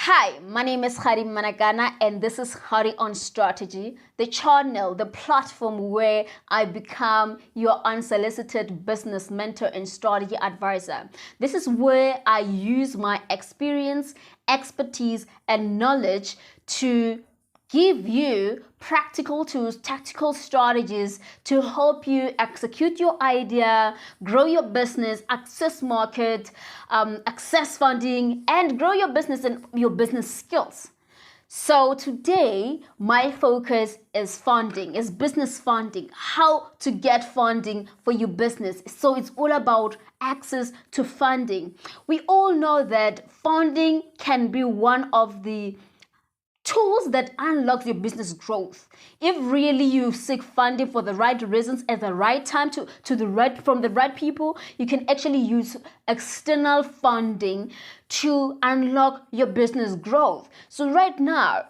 Hi, my name is Hari Managana and this is Hari on Strategy, the channel, the platform where I become your unsolicited business mentor and strategy advisor. This is where I use my experience, expertise, and knowledge to give you practical tools, tactical strategies to help you execute your idea, grow your business, access market, access funding, and grow your business and your business skills. So today, my focus is funding, is business funding, how to get funding for your business. So it's all about access to funding. We all know that funding can be one of the tools that unlocks your business growth. If really you seek funding for the right reasons at the right time from the right people, you can actually use external funding to unlock your business growth. So right now,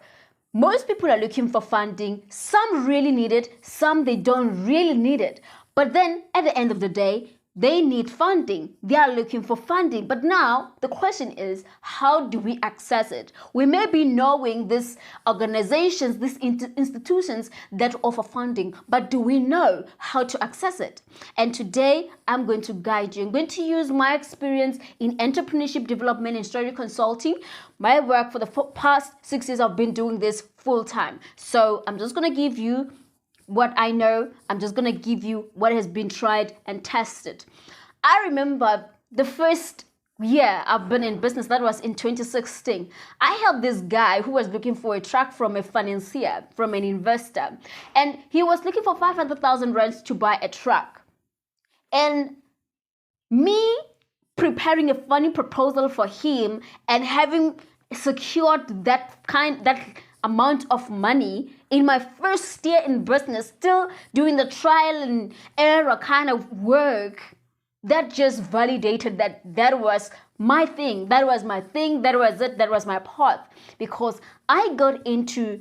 most people are looking for funding. Some really need it, some they don't really need it. But then at the end of the day, they need funding. They are looking for funding. But now the question is, how do we access it? We may be knowing these organizations, these institutions that offer funding, but do we know how to access it? And today I'm going to guide you. I'm going to use my experience in entrepreneurship development and strategy consulting. My work for the past 6 years, I've been doing this full time. So I'm just going to give you what I know. I'm just going to give you what has been tried and tested. I remember the first year I've been in business, that was in 2016. I helped this guy who was looking for a truck from a financier, from an investor. And he was looking for 500,000 rands to buy a truck. And me preparing a funding proposal for him and having secured that amount of money in my first year in business, still doing the trial and error kind of work, that just validated that was my thing. That was my thing. That was it. That was my path. Because I got into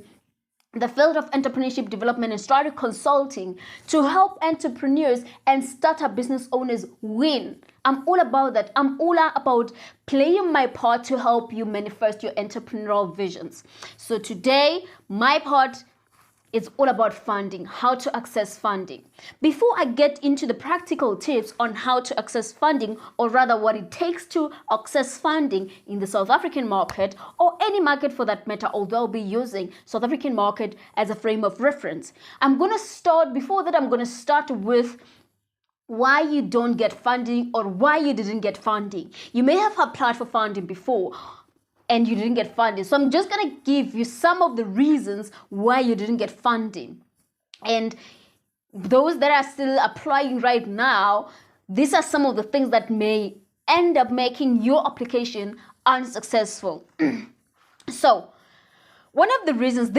the field of entrepreneurship development and strategy consulting to help entrepreneurs and startup business owners win. I'm all about that. I'm all about playing my part to help you manifest your entrepreneurial visions. So today, my part is all about funding, how to access funding. Before I get into the practical tips on how to access funding, or rather what it takes to access funding in the South African market, or any market for that matter, although I'll be using South African market as a frame of reference. Before that, I'm going to start with why you don't get funding or why you didn't get funding. You may have applied for funding before and you didn't get funding. So I'm just going to give you some of the reasons why you didn't get funding. And those that are still applying right now, these are some of the things that may end up making your application unsuccessful. So one of the reasons,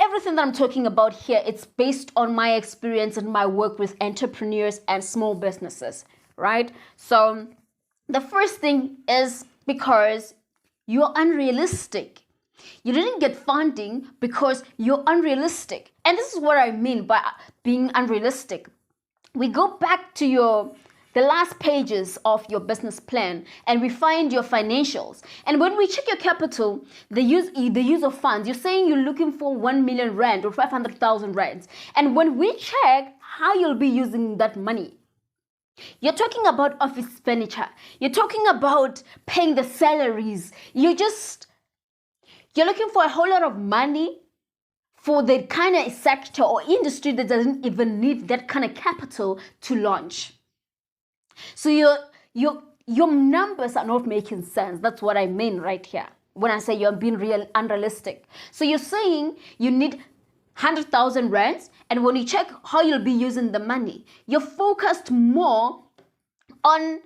everything that I'm talking about here, it's based on my experience and my work with entrepreneurs and small businesses, right? So the first thing is because you're unrealistic. You didn't get funding because you're unrealistic. And this is what I mean by being unrealistic. We go back to the last pages of your business plan and we find your financials. And when we check your capital, the use of funds, you're saying you're looking for 1 million rand or 500,000 rands. And when we check how you'll be using that money, you're talking about office furniture. You're talking about paying the salaries. You're looking for a whole lot of money for the kind of sector or industry that doesn't even need that kind of capital to launch. So your numbers are not making sense. That's what I mean right here when I say you're being unrealistic. So you're saying you need 100,000 rands, and when you check how you'll be using the money, you're focused more on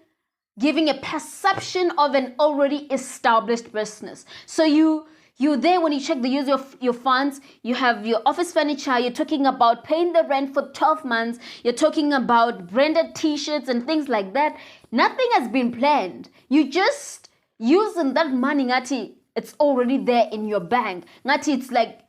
giving a perception of an already established business. So you there, when you check the use of your funds, you have your office furniture, you're talking about paying the rent for 12 months, you're talking about branded t-shirts and things like that. Nothing has been planned. You just using that money, Ngati, it's already there in your bank. Ngati, it's like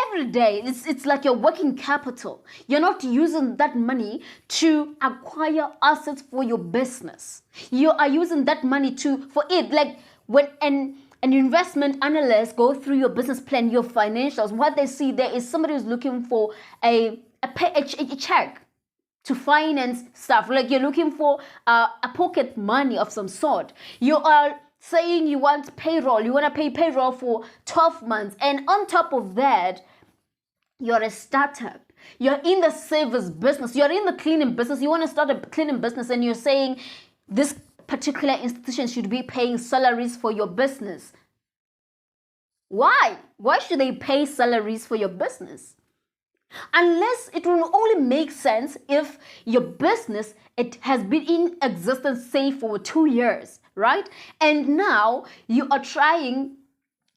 every day, it's like your working capital. You're not using that money to acquire assets for your business. You are using that money for it. Like an investment analyst go through your business plan, your financials, what they see there is somebody who's looking for a check to finance stuff. Like you're looking for a pocket money of some sort. You are saying you want payroll. You want to pay payroll for 12 months. And on top of that, you're a startup. You're in the service business. You're in the cleaning business. You want to start a cleaning business and you're saying this particular institution should be paying salaries for your business. Why? Why should they pay salaries for your business? Unless it will only make sense if your business, it has been in existence, say, for 2 years, right? And now you are trying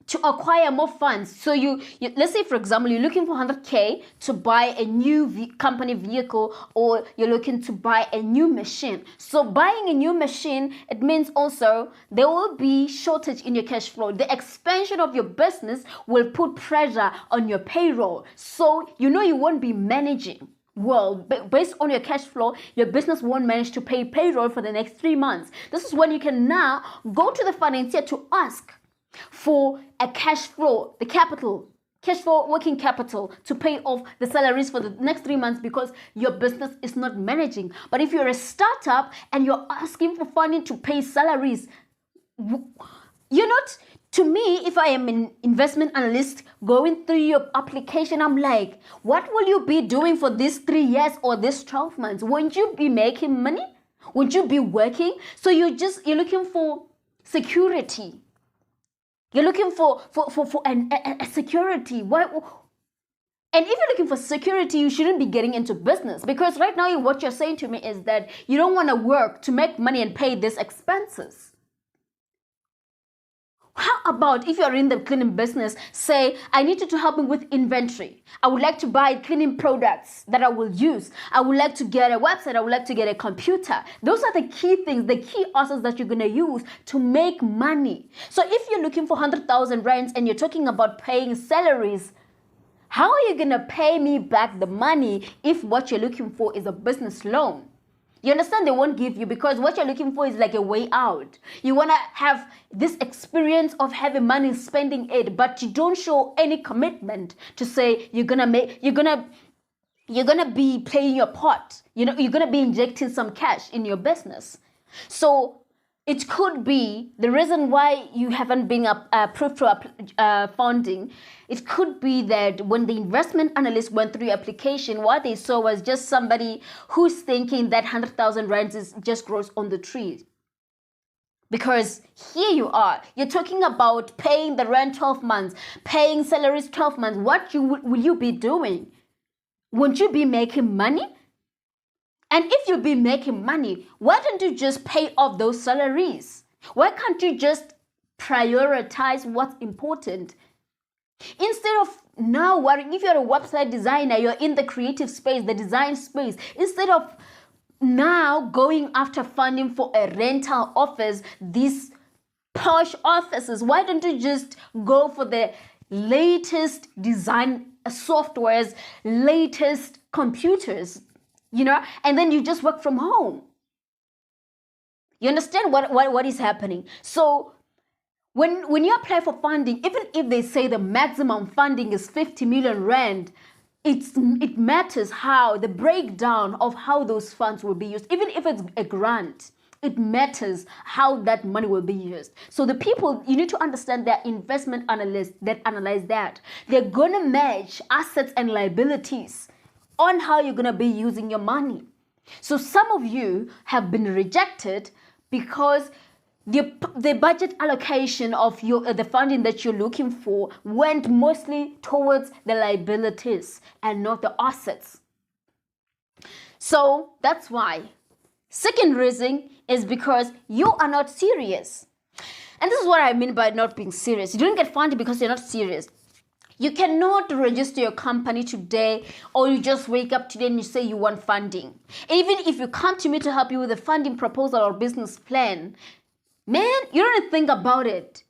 to acquire more funds. So you let's say, for example, you're looking for 100K to buy a new company vehicle, or you're looking to buy a new machine. So buying a new machine, it means also there will be shortage in your cash flow. The expansion of your business will put pressure on your payroll. So you won't be managing well. Based on your cash flow, your business won't manage to pay payroll for the next 3 months. This is when you can now go to the financier to ask for a cash flow, cash flow, working capital to pay off the salaries for the next 3 months, because your business is not managing. But if you're a startup and you're asking for funding to pay salaries, you're not, to me, if I am an investment analyst going through your application, I'm like, what will you be doing for these 3 years or this 12 months? Won't you be making money? Won't you be working? So you're looking for security. You're looking for a security. Why? And if you're looking for security, you shouldn't be getting into business, because right now what you're saying to me is that you don't want to work to make money and pay these expenses. How about if you're in the cleaning business, say, I need you to help me with inventory. I would like to buy cleaning products that I will use. I would like to get a website. I would like to get a computer. Those are the key things, the key assets that you're going to use to make money. So if you're looking for 100,000 rands and you're talking about paying salaries, how are you going to pay me back the money if what you're looking for is a business loan? You understand? They won't give you, because what you're looking for is like a way out. You want to have this experience of having money, spending it, but you don't show any commitment to say you're gonna be playing your part. You're gonna be injecting some cash in your business. So it could be the reason why you haven't been approved for funding. It could be that when the investment analyst went through your application, what they saw was just somebody who's thinking that 100,000 rands is just grows on the tree. Because here you are, you're talking about paying the rent 12 months, paying salaries 12 months. What will you be doing? Won't you be making money? And if you be making money, why don't you just pay off those salaries? Why can't you just prioritize what's important? Instead of now worrying, if you're a website designer, you're in the creative space, the design space, instead of now going after funding for a rental office, these posh offices, why don't you just go for the latest design softwares, latest computers? And then you just work from home. You understand what is happening? So when you apply for funding, even if they say the maximum funding is 50 million rand, it matters how the breakdown of how those funds will be used. Even if it's a grant, it matters how that money will be used. So the people, you need to understand, they're investment analysts that analyze that. They're gonna match assets and liabilities on how you're going to be using your money. So some of you have been rejected because the budget allocation of the funding that you're looking for went mostly towards the liabilities and not the assets. So that's why. Second reason is because you are not serious. And this is what I mean by not being serious. You don't get funding because you're not serious. You cannot register your company today, or you just wake up today and you say you want funding. Even if you come to me to help you with a funding proposal or business plan, man, you don't think about it.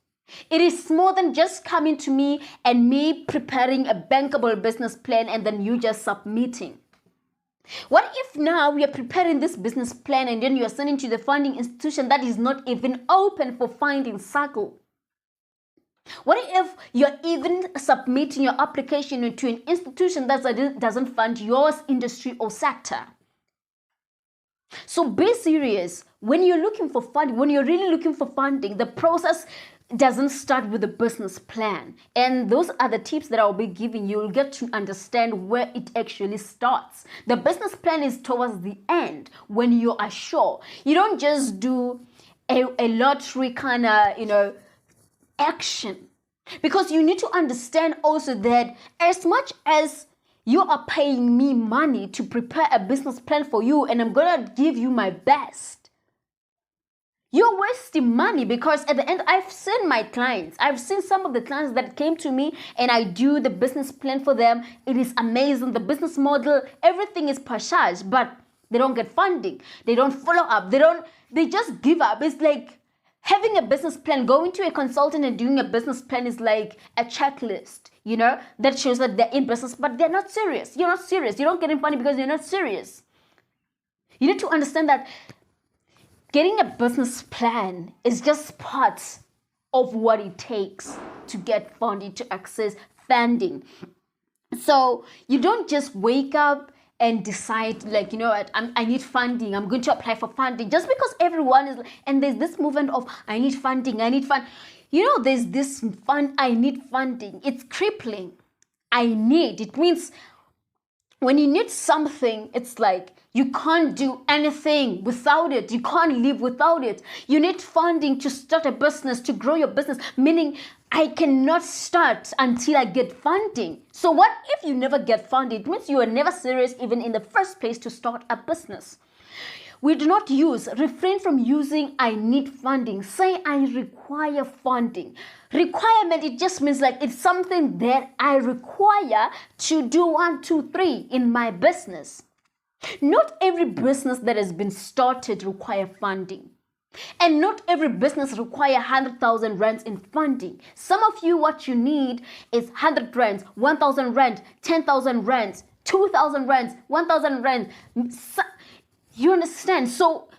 It is more than just coming to me and me preparing a bankable business plan and then you just submitting. What if now we are preparing this business plan and then you are sending to the funding institution that is not even open for finding circle? What if you're even submitting your application into an institution that doesn't fund your industry or sector? So be serious. When you're looking for funding, when you're really looking for funding, the process doesn't start with a business plan. And those are the tips that I'll be giving you. You'll get to understand where it actually starts. The business plan is towards the end when you are sure. You don't just do a lottery kind of, action. Because you need to understand also that as much as you are paying me money to prepare a business plan for you and I'm going to give you my best, you're wasting money, because at the end, I've seen my clients. I've seen some of the clients that came to me and I do the business plan for them. It is amazing. The business model, everything is passage, but they don't get funding. They don't follow up. They just give up. It's like having a business plan, going to a consultant and doing a business plan is like a checklist, that shows that they're in business, but they're not serious. You're not serious. You don't get in funding because you're not serious. You need to understand that getting a business plan is just part of what it takes to get funding, to access funding. So you don't just wake up and decide, like, what, I need funding, I'm going to apply for funding, just because everyone is, and there's this movement of I need funding, there's this I need funding. It's crippling. It means when you need something, it's like you can't do anything without it. You can't live without it. You need funding to start a business, to grow your business, meaning I cannot start until I get funding. So what if you never get funding? It means you are never serious even in the first place to start a business. We do not refrain from using I need funding. Say I require funding. Requirement, it just means like it's something that I require to do 1, 2, 3 in my business. Not every business that has been started require funding. And not every business require 100,000 rands in funding. Some of you, what you need is 100 rands, 1,000 rand, 10,000 rands, 2,000 rands, 1,000 rands. You understand? So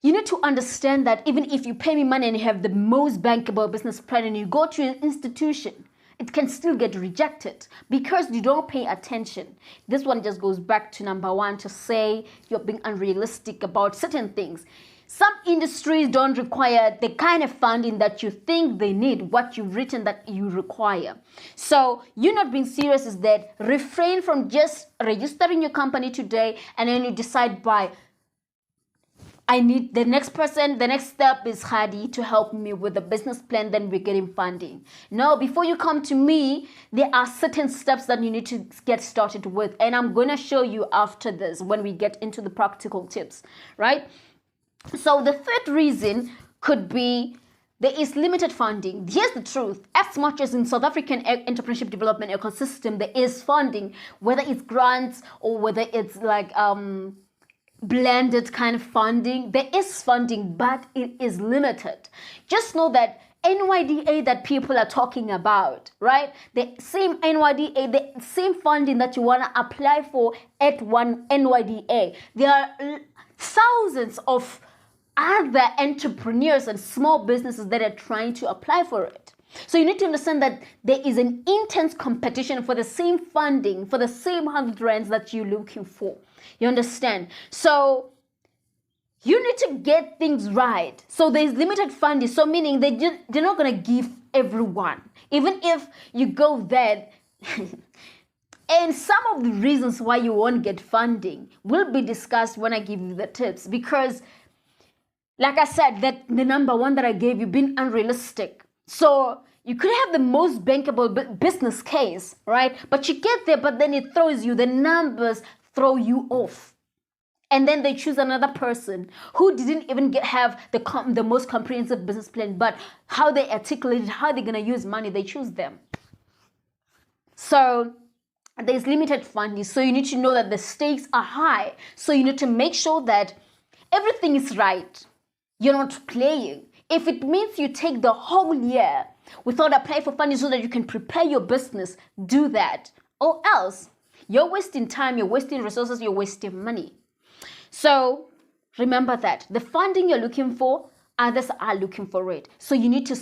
you need to understand that even if you pay me money and you have the most bankable business plan and you go to an institution, it can still get rejected because you don't pay attention. This one just goes back to number 1, to say you're being unrealistic about certain things. Some industries don't require the kind of funding that you think they need, what you've written that you require. So you're not being serious is that refrain from just registering your company today and then you decide I need the next step is Hadi to help me with the business plan, then we're getting funding. No, before you come to me, there are certain steps that you need to get started with. And I'm going to show you after this when we get into the practical tips, right? So the third reason could be there is limited funding. Here's the truth. As much as in South African entrepreneurship development ecosystem, there is funding, whether it's grants or whether it's like blended kind of funding. There is funding, but it is limited. Just know that NYDA that people are talking about, right? The same NYDA, the same funding that you want to apply for at one NYDA. There are thousands of other entrepreneurs and small businesses that are trying to apply for it. So you need to understand that there is an intense competition for the same funding, for the same 100 rands that you're looking for. You understand? So you need to get things right. So there's limited funding. So meaning they're not going to give everyone. Even if you go there, and some of the reasons why you won't get funding will be discussed when I give you the tips. Because like I said, that the number 1 that I gave you being unrealistic. So you could have the most bankable business case, right? But you get there, but then it throws you, the numbers throw you off. And then they choose another person who didn't even have the most comprehensive business plan, but how they articulated, how they're going to use money, they choose them. So there's limited funding. So you need to know that the stakes are high. So you need to make sure that everything is right. You're not playing. If it means you take the whole year without applying for funding so that you can prepare your business, do that. Or else, you're wasting time, you're wasting resources, you're wasting money. So remember that the funding you're looking for, others are looking for it. So you need to